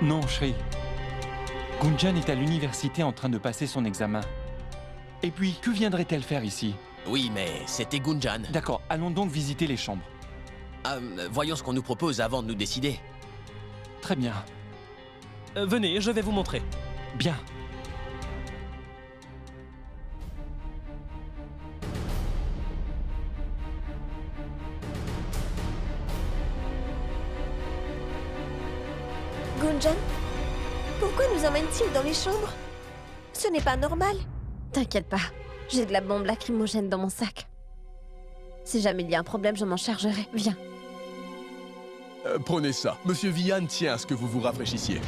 Non, Shri. Gunjan est à l'université en train de passer son examen. Et puis, que viendrait-elle faire ici? Oui, mais c'était Gunjan. D'accord, allons donc visiter les chambres. Voyons ce qu'on nous propose avant de nous décider. Très bien. Venez, je vais vous montrer. Bien. Gunjan, pourquoi nous emmène-t-il dans les chambres? Ce n'est pas normal. T'inquiète pas, j'ai de la bombe lacrymogène dans mon sac. Si jamais il y a un problème, je m'en chargerai. Viens. Prenez ça. Monsieur Vian tient à ce que vous vous rafraîchissiez.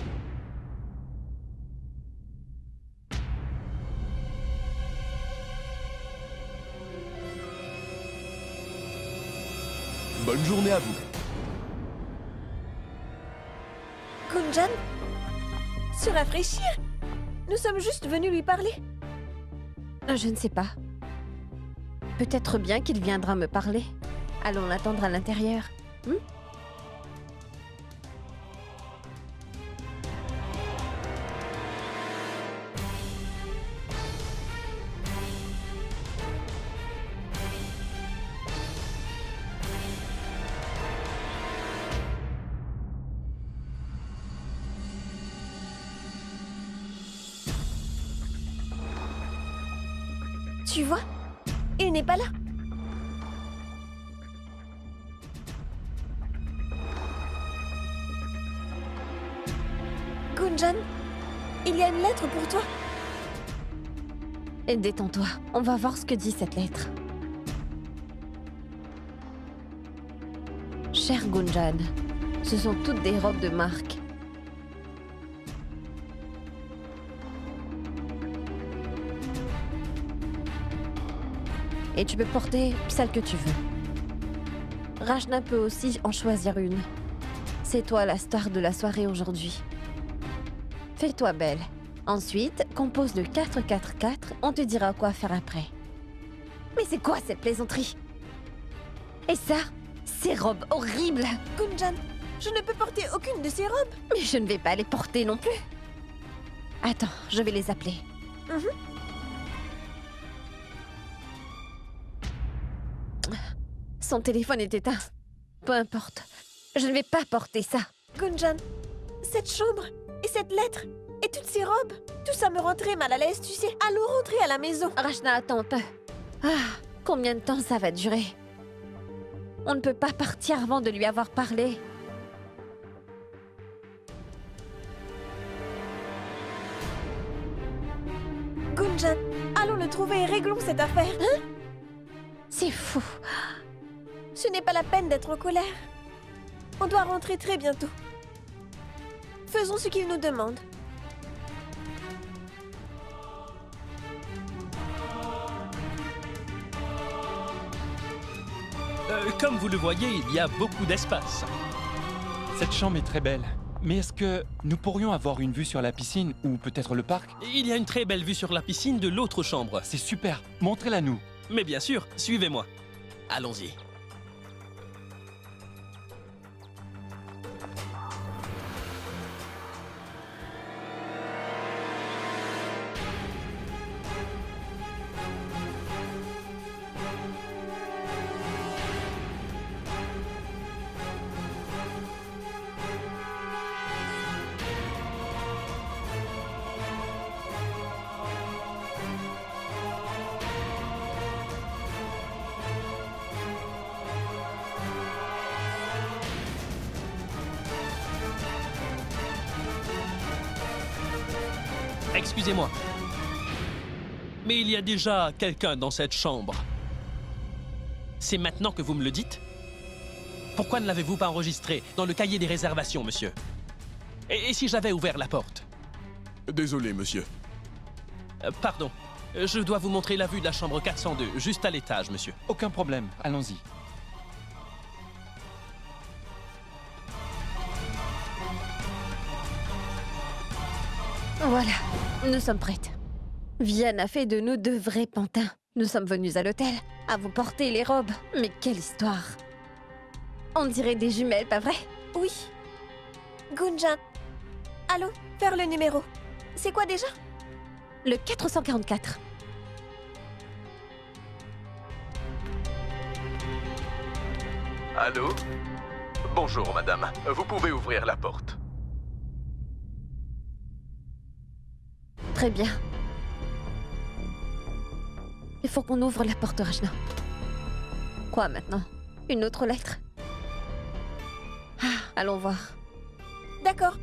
Bonne journée à vous. Gunjan? Se rafraîchir? Nous sommes juste venus lui parler. Je ne sais pas. Peut-être bien qu'il viendra me parler. Allons l'attendre à l'intérieur. Tu vois? Il n'est pas là. Gunjan, il y a une lettre pour toi. Et détends-toi, on va voir ce que dit cette lettre. Cher Gunjan, ce sont toutes des robes de marque. Et tu peux porter celle que tu veux. Rajna peut aussi en choisir une. C'est toi la star de la soirée aujourd'hui. Fais-toi belle. Ensuite, compose le 4-4-4, on te dira quoi faire après. Mais c'est quoi cette plaisanterie? Et ça, ces robes horribles! Gunjan, je ne peux porter aucune de ces robes. Mais je ne vais pas les porter non plus. Attends, je vais les appeler. Son téléphone est éteint. Peu importe. Je ne vais pas porter ça. Gunjan, cette chambre et cette lettre et toutes ces robes, tout ça me rend très mal à l'aise, tu sais. Allons rentrer à la maison. Rachna, attends un peu. Combien de temps ça va durer? On ne peut pas partir avant de lui avoir parlé. Gunjan, allons le trouver et réglons cette affaire. Hein? C'est fou. Ce n'est pas la peine d'être en colère. On doit rentrer très bientôt. Faisons ce qu'il nous demande. Comme vous le voyez, il y a beaucoup d'espace. Cette chambre est très belle. Mais est-ce que nous pourrions avoir une vue sur la piscine ou peut-être le parc? Il y a une très belle vue sur la piscine de l'autre chambre. C'est super. Montrez-la nous. Mais bien sûr, suivez-moi. Allons-y. Excusez-moi. Mais il y a déjà quelqu'un dans cette chambre. C'est maintenant que vous me le dites? Pourquoi ne l'avez-vous pas enregistré dans le cahier des réservations, monsieur? Et si j'avais ouvert la porte? Désolé, monsieur. Pardon. Je dois vous montrer la vue de la chambre 402, juste à l'étage, monsieur. Aucun problème. Allons-y. Voilà, nous sommes prêtes. Vienne a fait de nous deux vrais pantins. Nous sommes venus à l'hôtel, à vous porter les robes. Mais quelle histoire! On dirait des jumelles, pas vrai? Oui. Gunjan, Allô, faire le numéro. C'est quoi déjà? Le 444. Allô? Bonjour, madame. Vous pouvez ouvrir la porte. Très bien. Il faut qu'on ouvre la porte, Rajna. Quoi maintenant? Une autre lettre? Ah, allons voir. D'accord.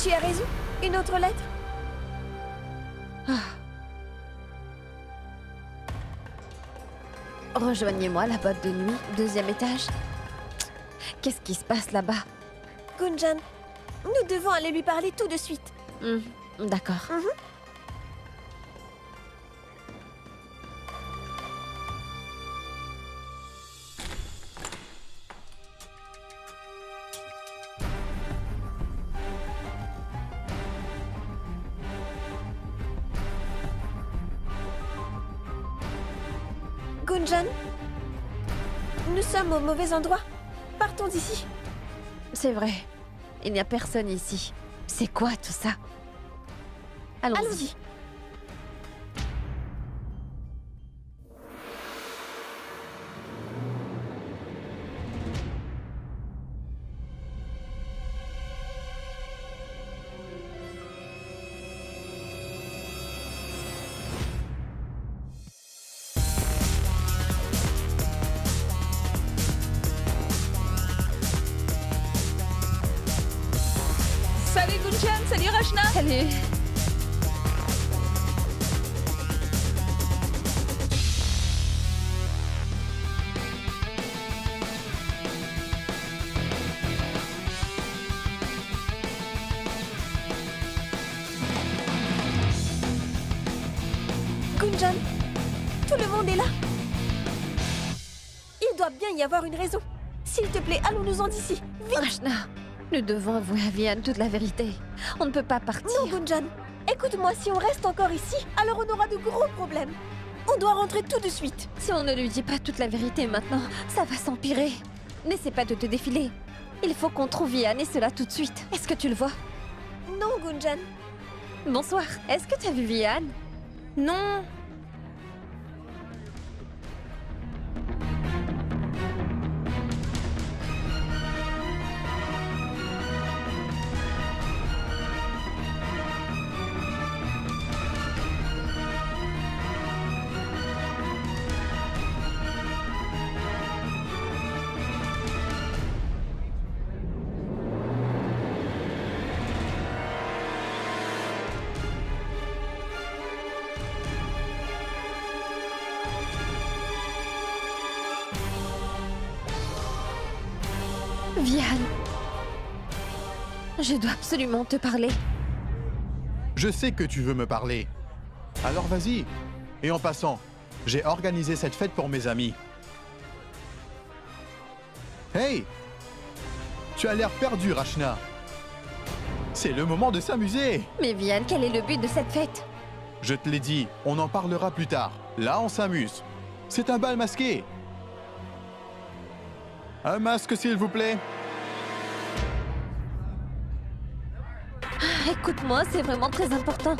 Tu as raison. Une autre lettre? Rejoignez-moi la boîte de nuit, 2e étage. Qu'est-ce qui se passe là-bas? Gunjan, nous devons aller lui parler tout de suite. D'accord. Gunjan, nous sommes au mauvais endroit. Partons d'ici. C'est vrai. Il n'y a personne ici. C'est quoi tout ça? Allons-y. Allons-y. Salut Gunjan, salut Rajna. Salut. Gunjan, tout le monde est là. Il doit bien y avoir une raison. S'il te plaît, allons-nous-en d'ici. Vite. Rajna, nous devons avouer à Vian toute la vérité. On ne peut pas partir. Non, Gunjan. Écoute-moi, si on reste encore ici, alors on aura de gros problèmes. On doit rentrer tout de suite. Si on ne lui dit pas toute la vérité maintenant, ça va s'empirer. N'essaie pas de te défiler. Il faut qu'on trouve Vian et cela tout de suite. Est-ce que tu le vois? Non, Gunjan. Bonsoir. Est-ce que tu as vu Vian? Non. Vian. Je dois absolument te parler. Je sais que tu veux me parler. Alors vas-y. Et en passant, j'ai organisé cette fête pour mes amis. Hey! Tu as l'air perdu, Rachna. C'est le moment de s'amuser. Mais Vian, quel est le but de cette fête? Je te l'ai dit, on en parlera plus tard. Là, on s'amuse. C'est un bal masqué. Un masque, s'il vous plaît. Écoute-moi, c'est vraiment très important.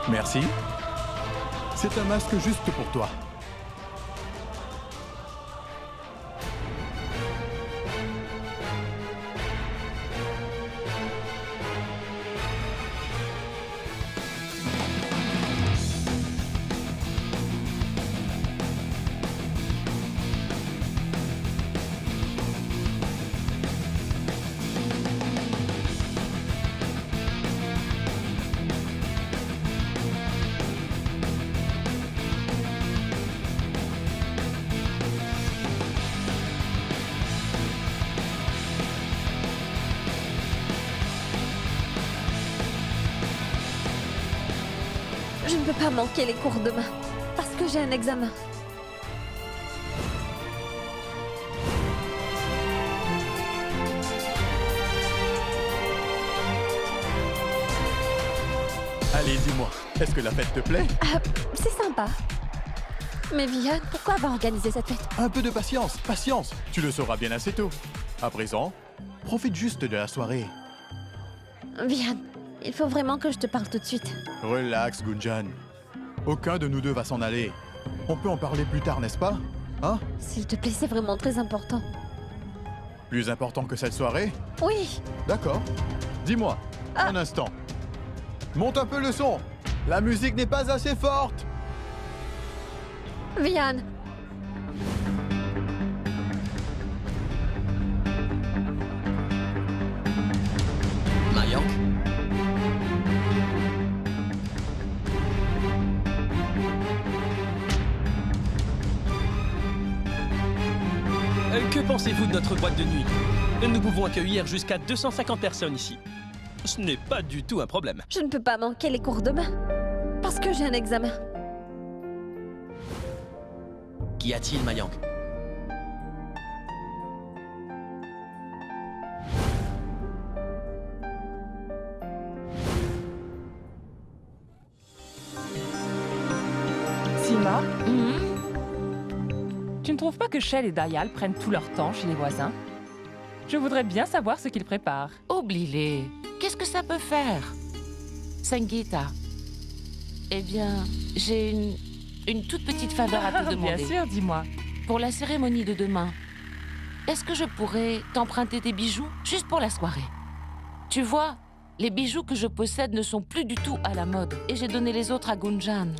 Merci. C'est un masque juste pour toi. Je ne peux pas manquer les cours demain, parce que j'ai un examen. Allez, dis-moi, est-ce que la fête te plaît? C'est sympa. Mais Vian, pourquoi avoir organisé cette fête? Un peu de patience, patience. Tu le sauras bien assez tôt. À présent, profite juste de la soirée. Vian, il faut vraiment que je te parle tout de suite. Relax, Gunjan. Aucun de nous deux va s'en aller. On peut en parler plus tard, n'est-ce pas? Hein? S'il te plaît, c'est vraiment très important. Plus important que cette soirée? Oui. D'accord. Dis-moi, un instant. Monte un peu le son. La musique n'est pas assez forte. Vian. Mayank? Que pensez-vous de notre boîte de nuit? Nous pouvons accueillir jusqu'à 250 personnes ici. Ce n'est pas du tout un problème. Je ne peux pas manquer les cours demain. Parce que j'ai un examen. Qu'y a-t-il, Mayank? Sima, Mhm. tu ne trouves pas que Shell et Dayal prennent tout leur temps chez les voisins? Je voudrais bien savoir ce qu'ils préparent. Oublie-les. Qu'est-ce que ça peut faire? Sangeeta. Eh bien, j'ai une toute petite faveur à te demander. Bien sûr, dis-moi. Pour la cérémonie de demain, est-ce que je pourrais t'emprunter des bijoux juste pour la soirée? Tu vois, les bijoux que je possède ne sont plus du tout à la mode et j'ai donné les autres à Gunjan.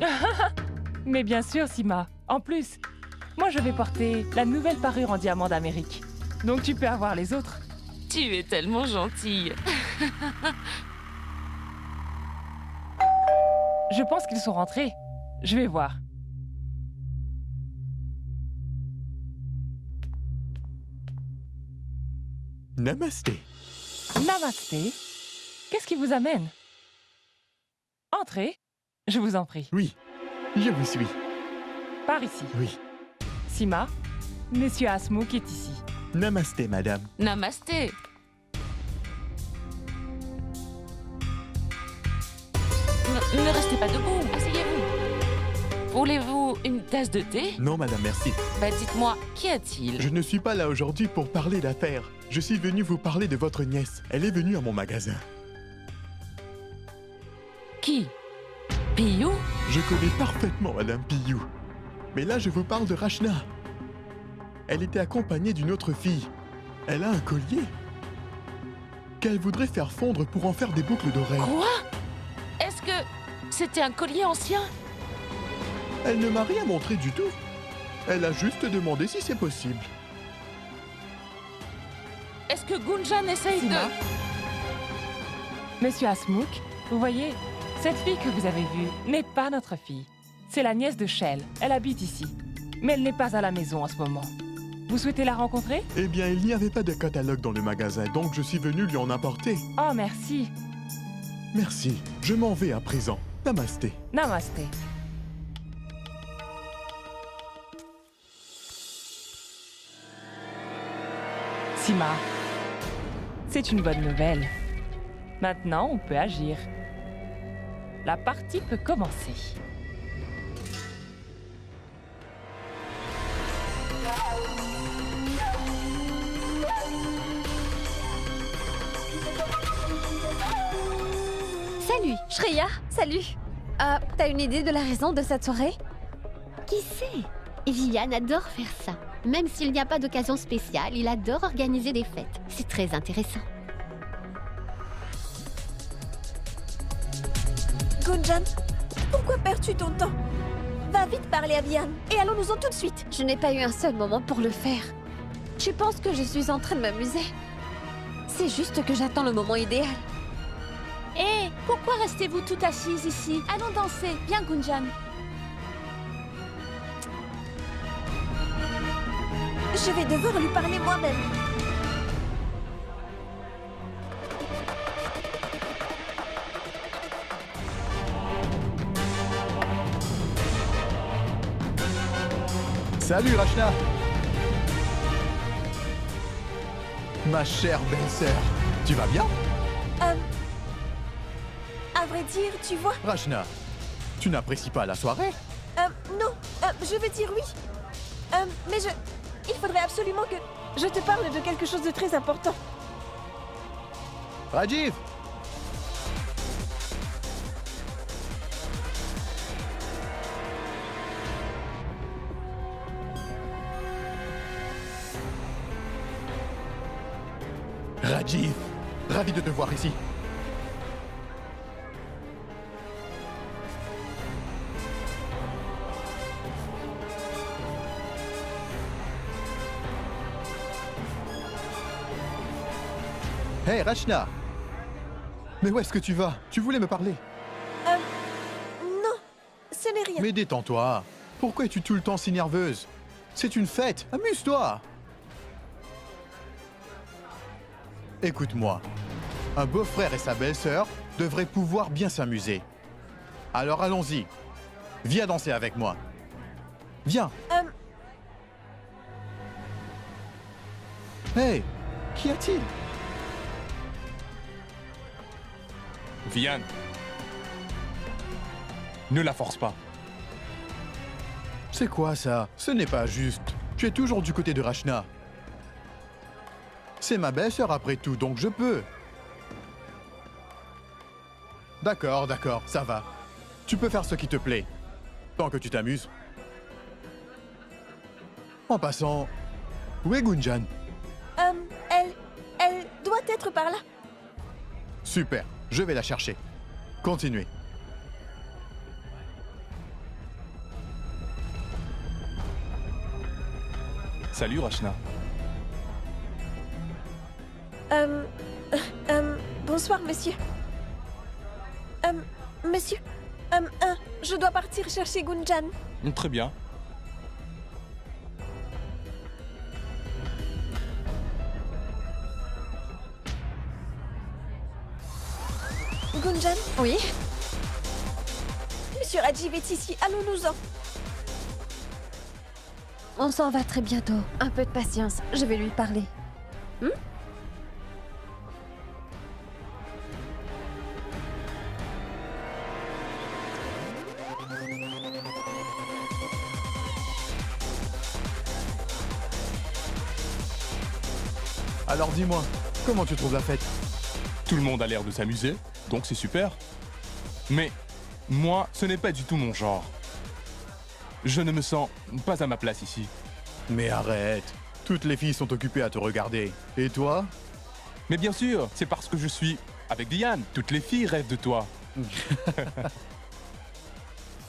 Mais bien sûr, Sima. En plus, moi je vais porter la nouvelle parure en diamant d'Amérique. Donc tu peux avoir les autres. Tu es tellement gentille. Je pense qu'ils sont rentrés. Je vais voir. Namasté. Namasté. Qu'est-ce qui vous amène? Entrez. Je vous en prie. Oui, je vous suis. Par ici. Oui. Sima, Monsieur Asmouk est ici. Namasté, madame. Namasté. Ne restez pas debout, asseyez-vous. Voulez-vous une tasse de thé? Non, madame, merci. Bah dites-moi, qu'y a-t-il? Je ne suis pas là aujourd'hui pour parler d'affaires. Je suis venu vous parler de votre nièce. Elle est venue à mon magasin. Qui? Piyou? Je connais parfaitement madame Piyou. Mais là, je vous parle de Rachna. Elle était accompagnée d'une autre fille. Elle a un collier qu'elle voudrait faire fondre pour en faire des boucles d'oreilles. Quoi? Est-ce que c'était un collier ancien? Elle ne m'a rien montré du tout. Elle a juste demandé si c'est possible. Est-ce que Gunjan essaye Sima. de... Monsieur Asmouk, vous voyez, cette fille que vous avez vue n'est pas notre fille. C'est la nièce de Shell. Elle habite ici. Mais elle n'est pas à la maison en ce moment. Vous souhaitez la rencontrer? Eh bien, il n'y avait pas de catalogue dans le magasin, donc je suis venu lui en apporter. Oh, merci. Merci. Je m'en vais à présent. Namasté. Namasté. Sima, c'est une bonne nouvelle. Maintenant, on peut agir. La partie peut commencer. Salut, Shreya, salut. T'as une idée de la raison de cette soirée? Qui sait? Vivian adore faire ça. Même s'il n'y a pas d'occasion spéciale, il adore organiser des fêtes. C'est très intéressant. Gunjan, pourquoi perds-tu ton temps? Va vite parler à Vian et allons-nous-en tout de suite. Je n'ai pas eu un seul moment pour le faire. Tu penses que je suis en train de m'amuser? C'est juste que j'attends le moment idéal. Hé, pourquoi restez-vous tout assises ici? Allons danser, viens Gunjan. Je vais devoir lui parler moi-même. Salut, Rachna. Ma chère belle-sœur, tu vas bien? À vrai dire, tu vois... Rachna, tu n'apprécies pas la soirée? Non, je veux dire oui. Mais il faudrait absolument que je te parle de quelque chose de très important. Rajiv! Rajiv! Ravi de te voir ici. Hey, Rachna! Mais où est-ce que tu vas? Tu voulais me parler? Non, ce n'est rien. Mais détends-toi. Pourquoi es-tu tout le temps si nerveuse? C'est une fête. Amuse-toi. Écoute-moi. Un beau-frère et sa belle-sœur devraient pouvoir bien s'amuser. Alors allons-y. Viens danser avec moi. Viens. Hey, qu'y a-t-il? Vian. Ne la force pas. C'est quoi ça? Ce n'est pas juste. Tu es toujours du côté de Rachna. C'est ma belle-sœur après tout, donc je peux. D'accord, ça va. Tu peux faire ce qui te plaît. Tant que tu t'amuses. En passant, où est Gunjan? Elle doit être par là. Super, je vais la chercher. Continuez. Salut Rachna. Bonsoir, monsieur. Monsieur, je dois partir chercher Gunjan. Très bien. Gunjan, Oui? monsieur Rajiv est ici, allons-nous-en. On s'en va très bientôt. Un peu de patience, je vais lui parler. Alors dis-moi, comment tu trouves la fête? Tout le monde a l'air de s'amuser, donc c'est super. Mais moi, ce n'est pas du tout mon genre. Je ne me sens pas à ma place ici. Mais arrête. Toutes les filles sont occupées à te regarder. Et toi? Mais bien sûr, c'est parce que je suis avec Diane. Toutes les filles rêvent de toi.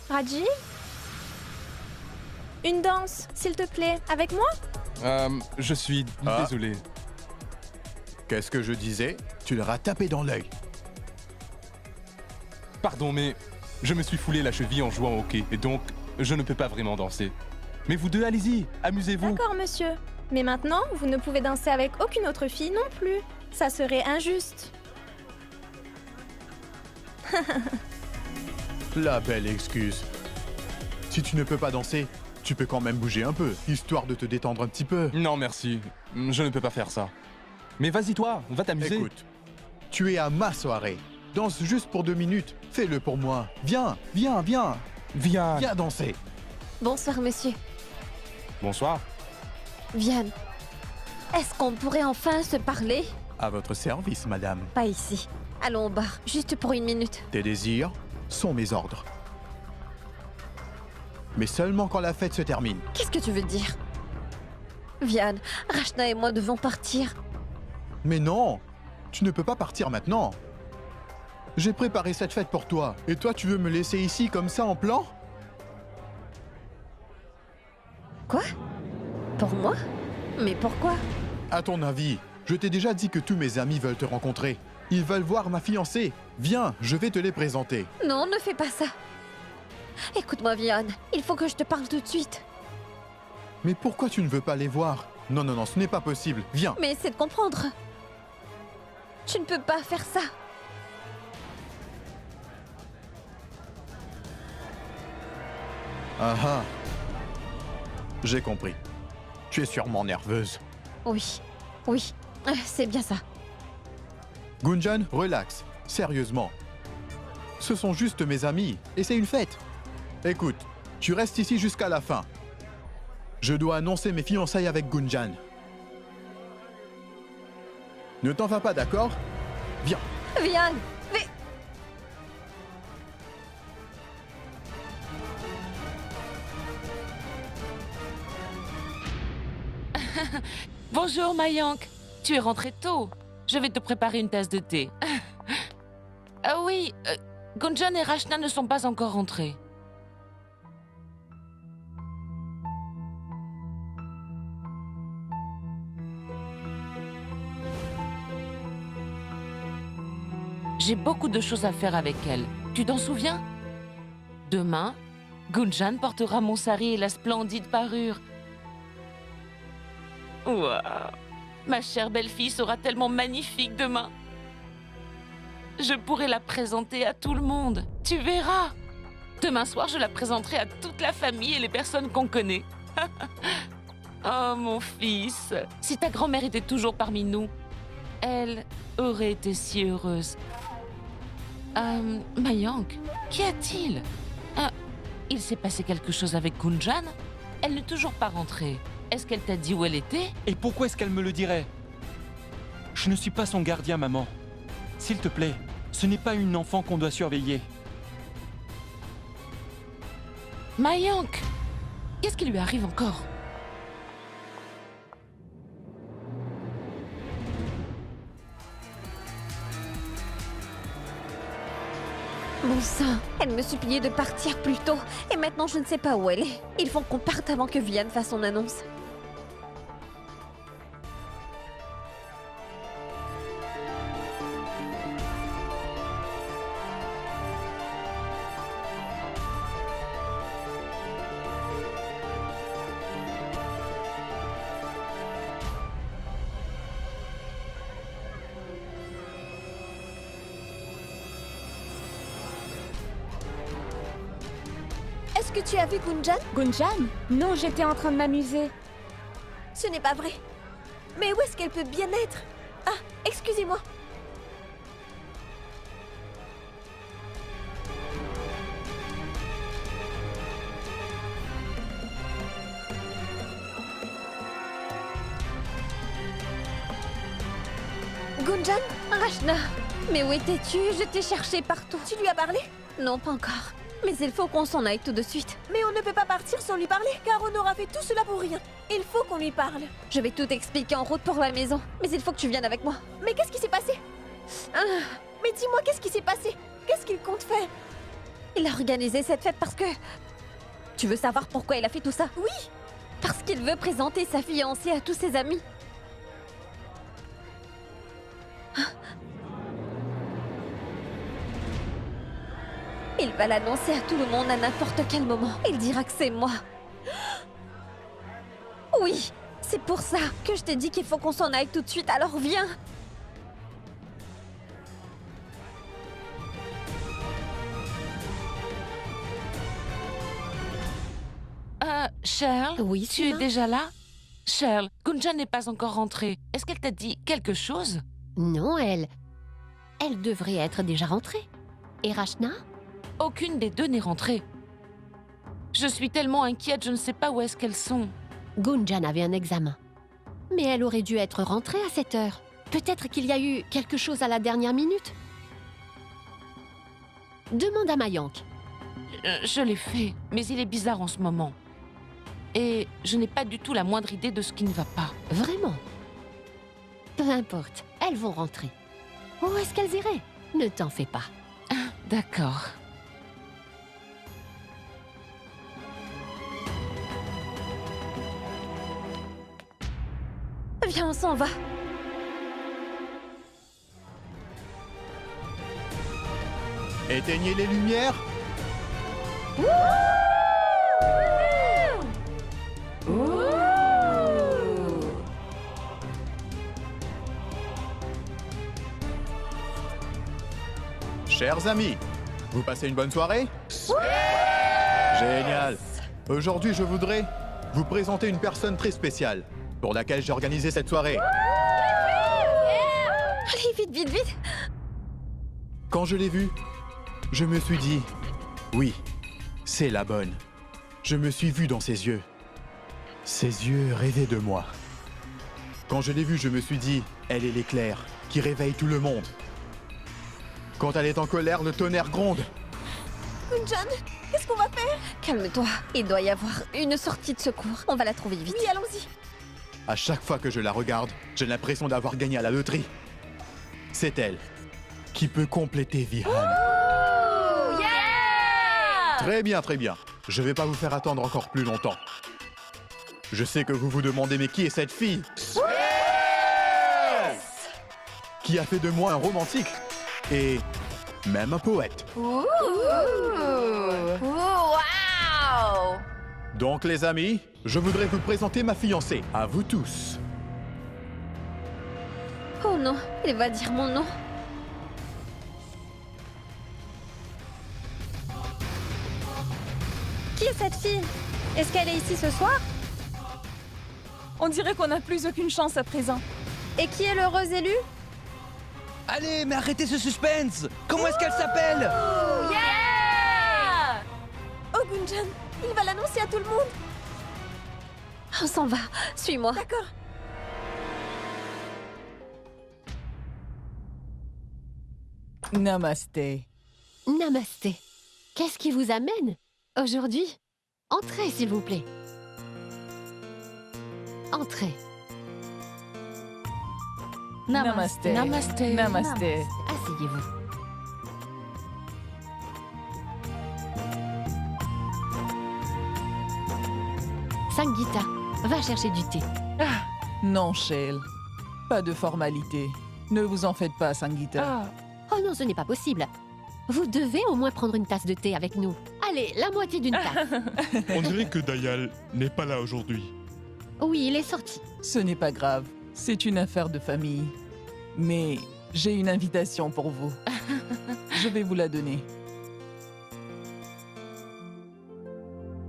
Rajiv? Une danse, s'il te plaît, avec moi? Je suis désolé. Qu'est-ce que je disais? Tu leur as tapé dans l'œil. Pardon, mais je me suis foulé la cheville en jouant au hockey, et donc je ne peux pas vraiment danser. Mais vous deux, allez-y, amusez-vous. D'accord, monsieur. Mais maintenant, vous ne pouvez danser avec aucune autre fille non plus. Ça serait injuste. La belle excuse. Si tu ne peux pas danser, tu peux quand même bouger un peu, histoire de te détendre un petit peu. Non, merci. Je ne peux pas faire ça. Mais vas-y toi, va t'amuser. Écoute, tu es à ma soirée. Danse juste pour 2 minutes. Fais-le pour moi. Viens, viens, viens. Viens. Viens danser. Bonsoir, monsieur. Bonsoir. Viens. Est-ce qu'on pourrait enfin se parler? À votre service, madame. Pas ici. Allons au bar, juste pour 1 minute. Tes désirs sont mes ordres. Mais seulement quand la fête se termine. Qu'est-ce que tu veux dire? Vian, Rachna et moi devons partir. Mais non, tu ne peux pas partir maintenant. J'ai préparé cette fête pour toi, et toi tu veux me laisser ici comme ça en plan? Quoi? Pour moi? Mais pourquoi? À ton avis, je t'ai déjà dit que tous mes amis veulent te rencontrer. Ils veulent voir ma fiancée. Viens, je vais te les présenter. Non, ne fais pas ça. Écoute-moi, Vian, il faut que je te parle tout de suite. Mais pourquoi tu ne veux pas les voir? Non, non, non, ce n'est pas possible. Viens. Mais essaie de comprendre. Tu ne peux pas faire ça. Ah ah. J'ai compris. Tu es sûrement nerveuse. Oui, oui, c'est bien ça. Gunjan, relax. Sérieusement. Ce sont juste mes amis, et c'est une fête. Écoute, tu restes ici jusqu'à la fin. Je dois annoncer mes fiançailles avec Gunjan. Ne t'en vas pas, d'accord? Viens. Viens, mais... Bonjour Mayank, tu es rentrée tôt. Je vais te préparer une tasse de thé. Ah oui, Gunjan et Rachna ne sont pas encore rentrés. J'ai beaucoup de choses à faire avec elle. Tu t'en souviens? Demain, Gunjan portera mon sari et la splendide parure. Waouh! Ma chère belle-fille sera tellement magnifique demain. Je pourrai la présenter à tout le monde. Tu verras. Demain soir, je la présenterai à toute la famille et les personnes qu'on connaît. Oh, mon fils. Si ta grand-mère était toujours parmi nous, elle aurait été si heureuse. Mayank, qu'y a-t-il? Il s'est passé quelque chose avec Gunjan? Elle n'est toujours pas rentrée. Est-ce qu'elle t'a dit où elle était? Et pourquoi est-ce qu'elle me le dirait? Je ne suis pas son gardien, maman. S'il te plaît, ce n'est pas une enfant qu'on doit surveiller. Mayank, qu'est-ce qui lui arrive encore? Bon sang, elle me suppliait de partir plus tôt. Et maintenant, je ne sais pas où elle est. Il faut qu'on parte avant que Vianne fasse son annonce. Est-ce que tu as vu Gunjan? Gunjan? Non, j'étais en train de m'amuser. Ce n'est pas vrai. Mais où est-ce qu'elle peut bien être? Ah, excusez-moi. Gunjan? Rachna, mais où étais-tu? Je t'ai cherché partout. Tu lui as parlé? Non, pas encore. Mais il faut qu'on s'en aille tout de suite. Mais on ne peut pas partir sans lui parler, car on aura fait tout cela pour rien. Il faut qu'on lui parle. Je vais tout expliquer en route pour la maison. Mais il faut que tu viennes avec moi. Mais qu'est-ce qui s'est passé? Mais dis-moi, qu'est-ce qui s'est passé? Qu'est-ce qu'il compte faire? Il a organisé cette fête parce que... Tu veux savoir pourquoi il a fait tout ça? Oui. Parce qu'il veut présenter sa fiancée à tous ses amis. Il va l'annoncer à tout le monde à n'importe quel moment. Il dira que c'est moi. Oui, c'est pour ça que je t'ai dit qu'il faut qu'on s'en aille tout de suite, alors viens. Cheryl, oui, tu es déjà là? Cheryl, Gunjan n'est pas encore rentrée. Est-ce qu'elle t'a dit quelque chose? Non, elle devrait être déjà rentrée. Et Rachna? Aucune des deux n'est rentrée. Je suis tellement inquiète, je ne sais pas où est-ce qu'elles sont. Gunjan avait un examen. Mais elle aurait dû être rentrée à cette heure. Peut-être qu'il y a eu quelque chose à la dernière minute. Demande à Mayank. Je l'ai fait, mais il est bizarre en ce moment. Et je n'ai pas du tout la moindre idée de ce qui ne va pas. Vraiment? Peu importe, elles vont rentrer. Où est-ce qu'elles iraient? Ne t'en fais pas. D'accord. Viens, on s'en va. Éteignez les lumières. Chers amis, vous passez une bonne soirée? Génial. Aujourd'hui, je voudrais vous présenter une personne très spéciale pour laquelle j'ai organisé cette soirée. Allez, vite, vite, vite. Quand je l'ai vue, Je me suis dit, oui, c'est la bonne. Je me suis vu dans ses yeux. Ses yeux rêvaient de moi. Quand je l'ai vue, je me suis dit, elle est l'éclair qui réveille tout le monde. Quand elle est en colère, le tonnerre gronde. Gunjan, qu'est-ce qu'on va faire? Calme-toi. Il doit y avoir une sortie de secours. On va la trouver vite. Oui, allons-y. À chaque fois que je la regarde, j'ai l'impression d'avoir gagné à la loterie. C'est elle qui peut compléter Vihan. Oh, yeah! Très bien, très bien. Je vais pas vous faire attendre encore plus longtemps. Je sais que vous vous demandez, mais qui est cette fille? Qui a fait de moi un romantique et même un poète. Ouh. Wow! Donc les amis, je voudrais vous présenter ma fiancée, à vous tous. Oh non, il va dire mon nom. Qui est cette fille? Est-ce qu'elle est ici ce soir? On dirait qu'on n'a plus aucune chance à présent. Et qui est l'heureuse élue? Allez, mais arrêtez ce suspense! Comment est-ce qu'elle s'appelle? Yeah! Oh, Gunjan, il va l'annoncer à tout le monde. On s'en va. Suis-moi. D'accord. Namasté. Namasté. Qu'est-ce qui vous amène aujourd'hui? Entrez, s'il vous plaît. Entrez. Namasté. Namasté. Namasté. Asseyez-vous. Sangeeta, va chercher du thé. Non, Shale. Pas de formalité. Ne vous en faites pas, Sangeeta. Oh non, ce n'est pas possible. Vous devez au moins prendre une tasse de thé avec nous. Allez, la moitié d'une tasse. On dirait que Dayal n'est pas là aujourd'hui. Oui, il est sorti. Ce n'est pas grave. C'est une affaire de famille. Mais j'ai une invitation pour vous. Je vais vous la donner.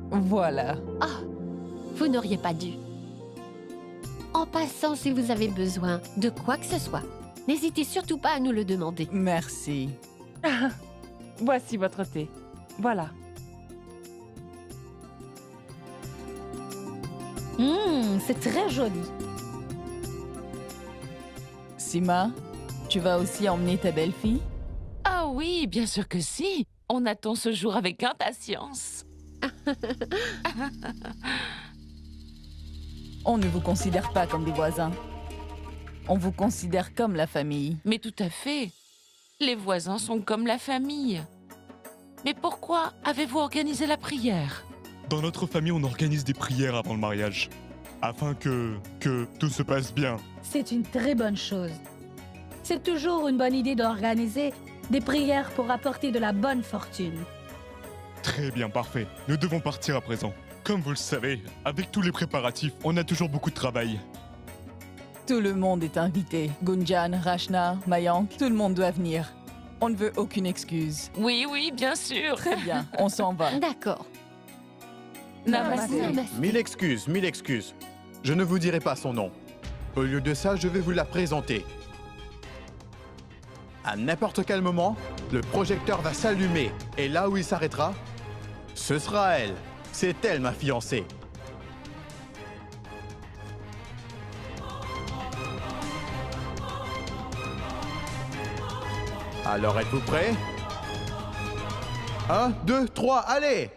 Voilà. Ah, vous n'auriez pas dû. En passant, si vous avez besoin de quoi que ce soit, n'hésitez surtout pas à nous le demander. Merci. Voici votre thé. Voilà. C'est très joli. Sima, tu vas aussi emmener ta belle-fille? Ah oui, bien sûr que si. On attend ce jour avec impatience. On ne vous considère pas comme des voisins. On vous considère comme la famille. Mais tout à fait. Les voisins sont comme la famille. Mais pourquoi avez-vous organisé la prière? Dans notre famille, on organise des prières avant le mariage. Afin que tout se passe bien. C'est une très bonne chose. C'est toujours une bonne idée d'organiser des prières pour apporter de la bonne fortune. Très bien, parfait. Nous devons partir à présent. Comme vous le savez, avec tous les préparatifs, on a toujours beaucoup de travail. Tout le monde est invité. Gunjan, Rachna, Mayank, tout le monde doit venir. On ne veut aucune excuse. Oui, oui, bien sûr. Très bien, on s'en va. D'accord. Namasté. Namasté. Mille excuses, mille excuses. Je ne vous dirai pas son nom. Au lieu de ça, je vais vous la présenter. À n'importe quel moment, le projecteur va s'allumer. Et là où il s'arrêtera, ce sera elle. C'est elle, ma fiancée. Alors, êtes-vous prêts? 1, 2, 3, allez!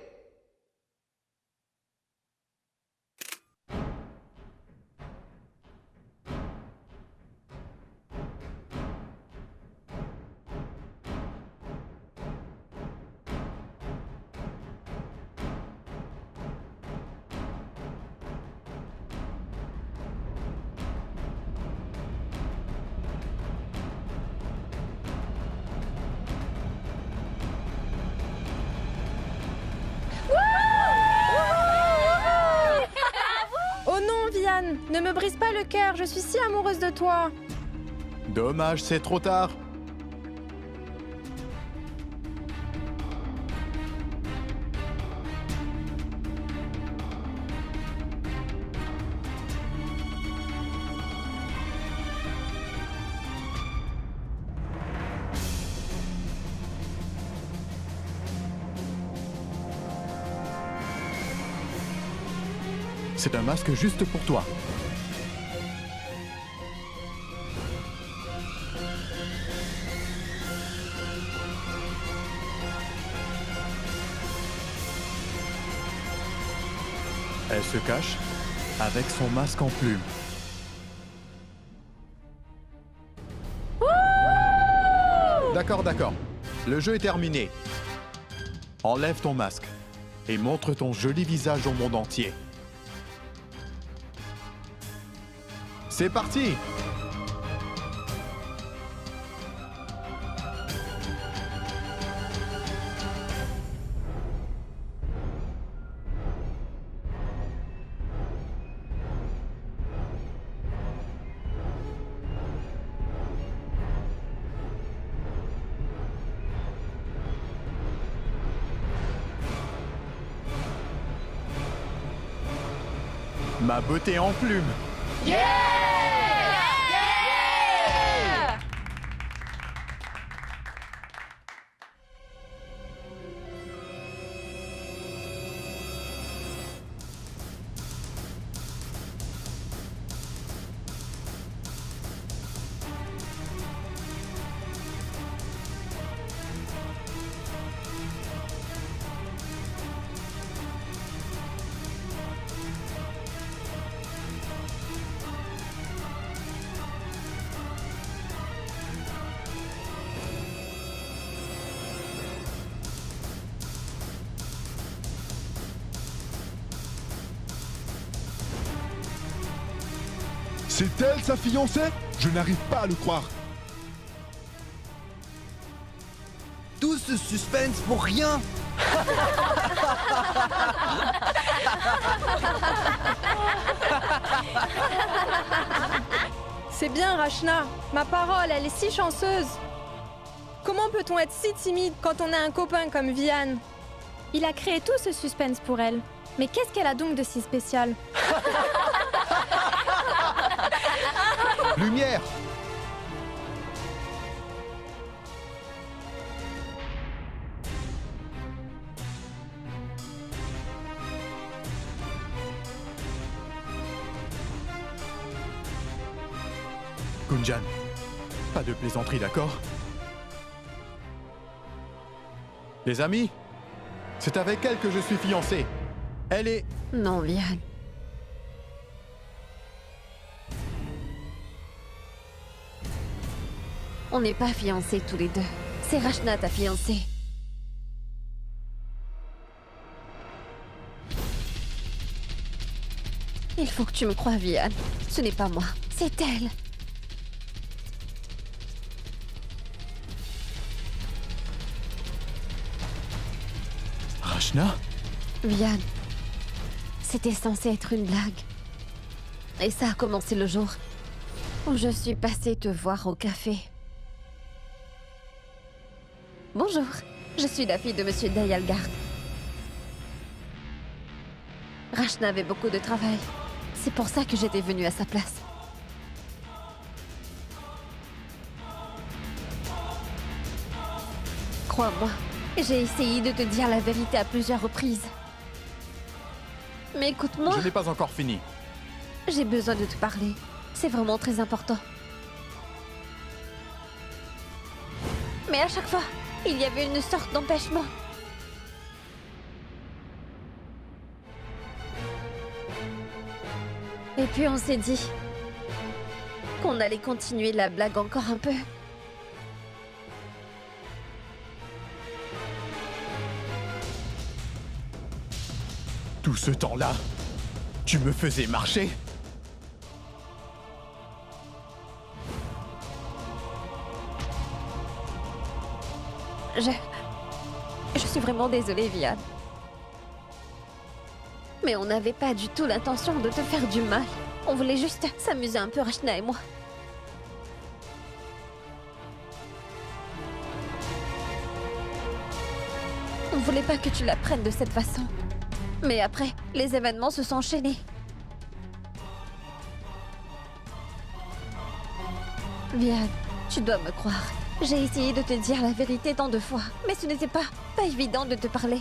Oh non, Vihan, ne me brise pas le cœur, je suis si amoureuse de toi. Dommage, c'est trop tard. C'est un masque juste pour toi. Elle se cache avec son masque en plume. D'accord, d'accord. Le jeu est terminé. Enlève ton masque et montre ton joli visage au monde entier. C'est parti! Ma beauté en plume. C'est elle sa fiancée? Je n'arrive pas à le croire. Tout ce suspense pour rien. C'est bien, Rachna. Ma parole, elle est si chanceuse. Comment peut-on être si timide quand on a un copain comme Vian? Il a créé tout ce suspense pour elle. Mais qu'est-ce qu'elle a donc de si spécial? Lumière! Gunjan, pas de plaisanterie, d'accord? Les amis, c'est avec elle que je suis fiancé. Elle est... Non, Vian. On n'est pas fiancés tous les deux. C'est Rachna ta fiancée. Il faut que tu me crois, Vian. Ce n'est pas moi, c'est elle. Rachna? Vian, c'était censé être une blague. Et ça a commencé le jour où je suis passée te voir au café. Bonjour, je suis la fille de Monsieur Dayalgard. Rachna avait beaucoup de travail. C'est pour ça que j'étais venue à sa place. Crois-moi, j'ai essayé de te dire la vérité à plusieurs reprises. Mais écoute-moi... Je n'ai pas encore fini. J'ai besoin de te parler. C'est vraiment très important. Mais à chaque fois, il y avait une sorte d'empêchement. Et puis on s'est dit qu'on allait continuer la blague encore un peu. Tout ce temps-là, tu me faisais marcher? Je suis vraiment désolée, Vian. Mais on n'avait pas du tout l'intention de te faire du mal. On voulait juste s'amuser un peu, Rachna et moi. On voulait pas que tu la prennes de cette façon. Mais après, les événements se sont enchaînés. Vian, tu dois me croire. J'ai essayé de te dire la vérité tant de fois, mais ce n'était pas évident de te parler.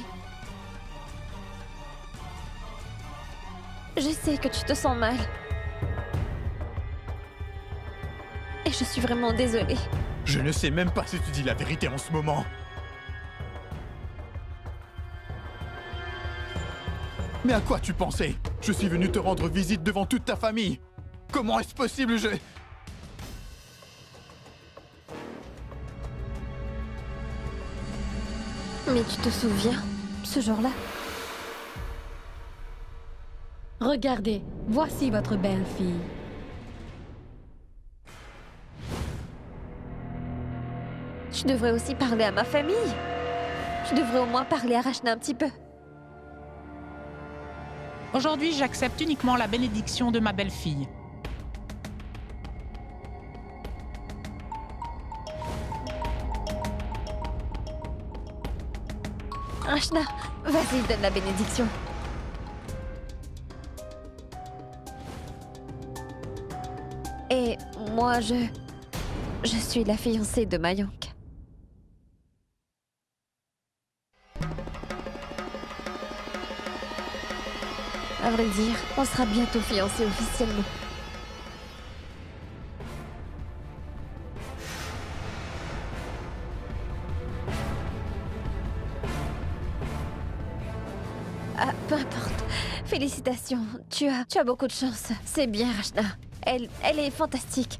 Je sais que tu te sens mal. Et je suis vraiment désolée. Je ne sais même pas si tu dis la vérité en ce moment. Mais à quoi tu pensais? Je suis venu te rendre visite devant toute ta famille. Comment est-ce possible? Mais tu te souviens, ce jour-là? Regardez, voici votre belle-fille. Tu devrais aussi parler à ma famille. Tu devrais au moins parler à Rachna un petit peu. Aujourd'hui, j'accepte uniquement la bénédiction de ma belle-fille. Rachna, vas-y, donne la bénédiction. Et moi, je suis la fiancée de Mayank. À vrai dire, on sera bientôt fiancés officiellement. Ah, peu importe. Félicitations. Tu as beaucoup de chance. C'est bien, Rachna. Elle est fantastique.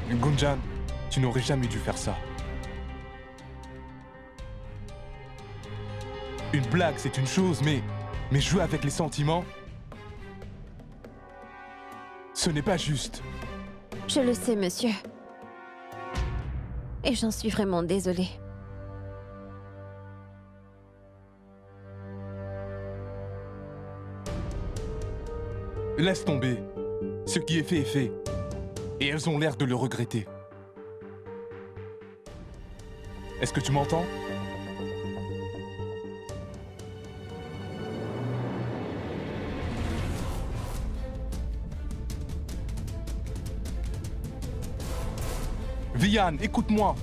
Gunjan, tu n'aurais jamais dû faire ça. Une blague, c'est une chose, mais jouer avec les sentiments, ce n'est pas juste. Je le sais, monsieur. Et j'en suis vraiment désolée. Laisse tomber. Ce qui est fait est fait. Et elles ont l'air de le regretter. Est-ce que tu m'entends? Vian, écoute-moi.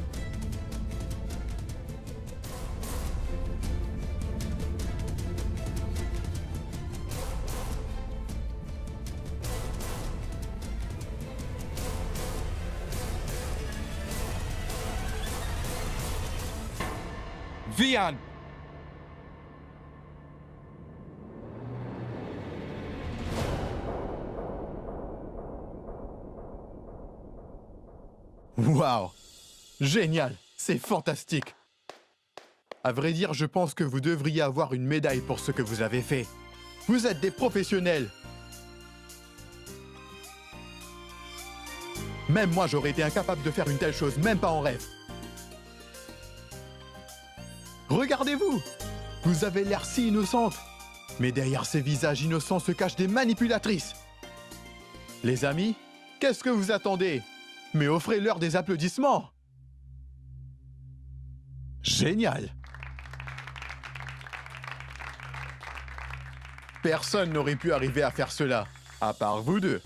Vian! Waouh! Génial! C'est fantastique! À vrai dire, je pense que vous devriez avoir une médaille pour ce que vous avez fait. Vous êtes des professionnels! Même moi, j'aurais été incapable de faire une telle chose, même pas en rêve. Regardez-vous! Vous avez l'air si innocente. Mais derrière ces visages innocents se cachent des manipulatrices. Les amis, qu'est-ce que vous attendez? Mais offrez-leur des applaudissements! Génial! Personne n'aurait pu arriver à faire cela, à part vous deux.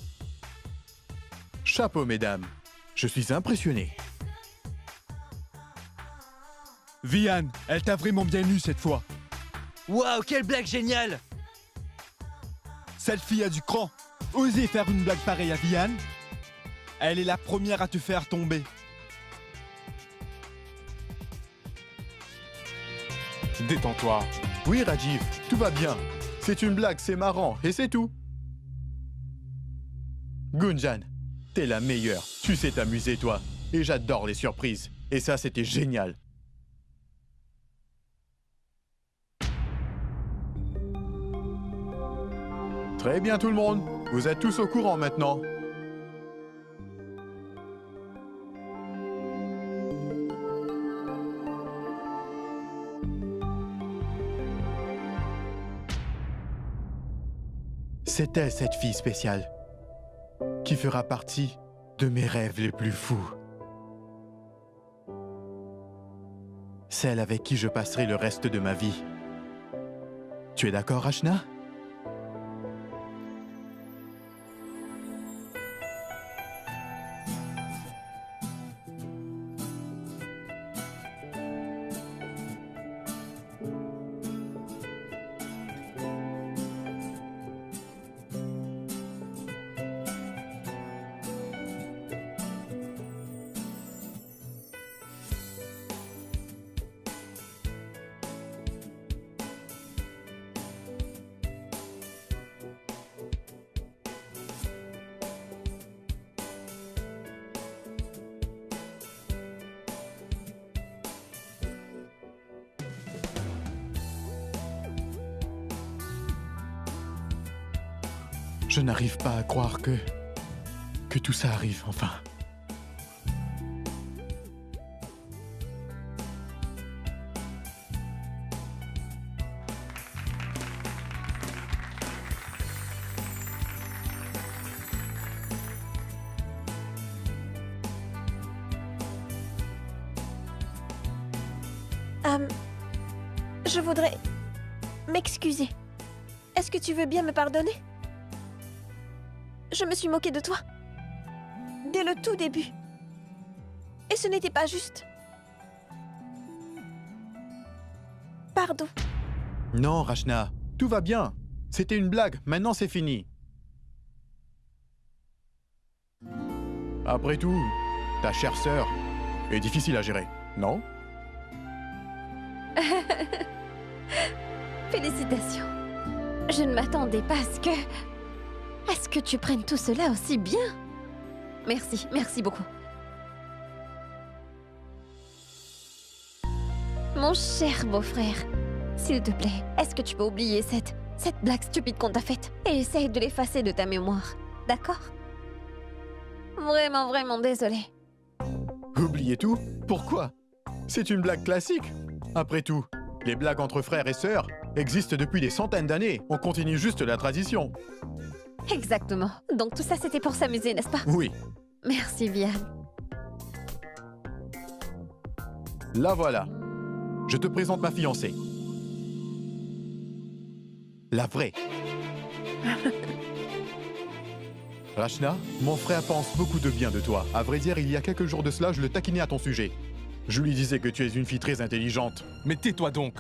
Chapeau, mesdames. Je suis impressionné. Vian, elle t'a vraiment bien eu cette fois. Waouh, quelle blague géniale! Cette fille a du cran. Oser faire une blague pareille à Vian? Elle est la première à te faire tomber. Détends-toi. Oui, Rajiv, tout va bien. C'est une blague, c'est marrant, et c'est tout. Gunjan, t'es la meilleure. Tu sais t'amuser, toi. Et j'adore les surprises. Et ça, c'était génial. Très bien, tout le monde. Vous êtes tous au courant maintenant. C'est elle, cette fille spéciale, qui fera partie de mes rêves les plus fous. Celle avec qui je passerai le reste de ma vie. Tu es d'accord, Rachna? Je n'arrive pas à croire que tout ça arrive, enfin. Je voudrais m'excuser. Est-ce que tu veux bien me pardonner? Je me suis moquée de toi. Dès le tout début. Et ce n'était pas juste. Pardon. Non, Rachna, tout va bien. C'était une blague, maintenant c'est fini. Après tout, ta chère sœur est difficile à gérer, non? Félicitations. Je ne m'attendais pas à ce que tu prennes tout cela aussi bien. Merci, merci beaucoup. Mon cher beau-frère, s'il te plaît, est-ce que tu peux oublier cette blague stupide qu'on t'a faite et essaye de l'effacer de ta mémoire, d'accord? Vraiment, vraiment désolé. Oubliez tout? Pourquoi? C'est une blague classique. Après tout, les blagues entre frères et sœurs existent depuis des centaines d'années. On continue juste la tradition. Exactement. Donc tout ça, c'était pour s'amuser, n'est-ce pas? Oui. Merci, Vian. La voilà. Je te présente ma fiancée. La vraie. Rachna, mon frère pense beaucoup de bien de toi. À vrai dire, il y a quelques jours de cela, je le taquinais à ton sujet. Je lui disais que tu es une fille très intelligente. Mais tais-toi donc.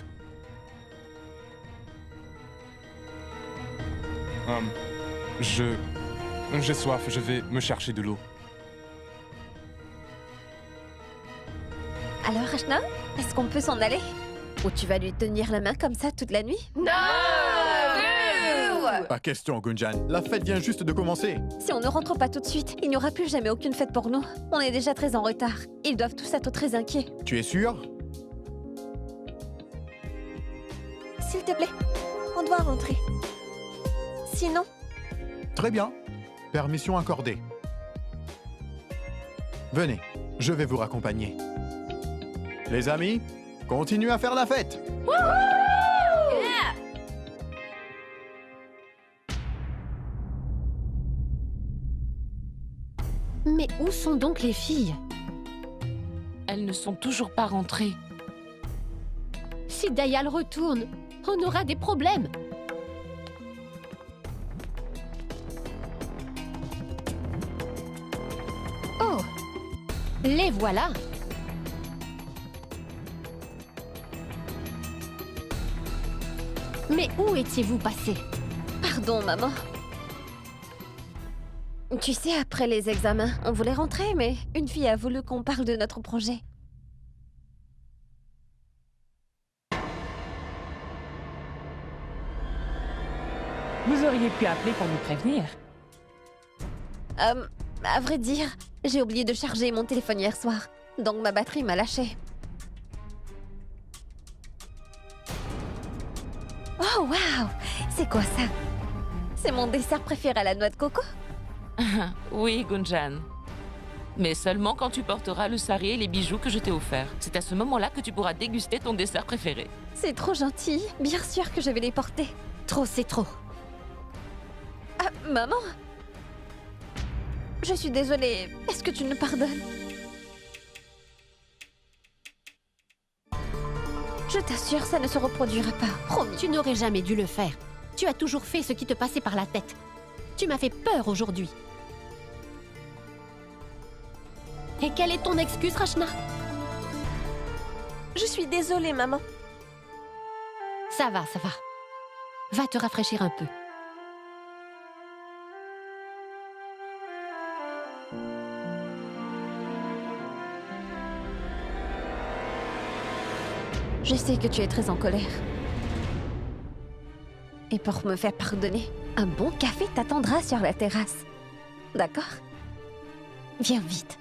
J'ai soif, je vais me chercher de l'eau. Alors, Rachna, est-ce qu'on peut s'en aller? Ou tu vas lui tenir la main comme ça toute la nuit? Non! Pas question, Gunjan. La fête vient juste de commencer. Si on ne rentre pas tout de suite, il n'y aura plus jamais aucune fête pour nous. On est déjà très en retard. Ils doivent tous être très inquiets. Tu es sûr? S'il te plaît, on doit rentrer. Sinon... Très bien. Permission accordée. Venez, je vais vous raccompagner. Les amis, continuez à faire la fête. Mais où sont donc les filles? Elles ne sont toujours pas rentrées. Si Dayal retourne, on aura des problèmes. Oh, les voilà. Mais où étiez-vous passé? Pardon, maman. Tu sais, après les examens, on voulait rentrer, mais une fille a voulu qu'on parle de notre projet. Vous auriez pu appeler pour nous prévenir. À vrai dire, j'ai oublié de charger mon téléphone hier soir, donc ma batterie m'a lâché. Oh, waouh! C'est quoi ça? C'est mon dessert préféré à la noix de coco? Oui, Gunjan. Mais seulement quand tu porteras le sari et les bijoux que je t'ai offerts. C'est à ce moment-là que tu pourras déguster ton dessert préféré. C'est trop gentil. Bien sûr que je vais les porter. Trop, c'est trop. Ah, maman? Je suis désolée. Est-ce que tu me pardonnes? Je t'assure, ça ne se reproduira pas. Promis. Tu n'aurais jamais dû le faire. Tu as toujours fait ce qui te passait par la tête. Tu m'as fait peur aujourd'hui. Et quelle est ton excuse, Rachna? Je suis désolée, maman. Ça va, ça va. Va te rafraîchir un peu. Je sais que tu es très en colère. Et pour me faire pardonner, un bon café t'attendra sur la terrasse. D'accord? Viens vite.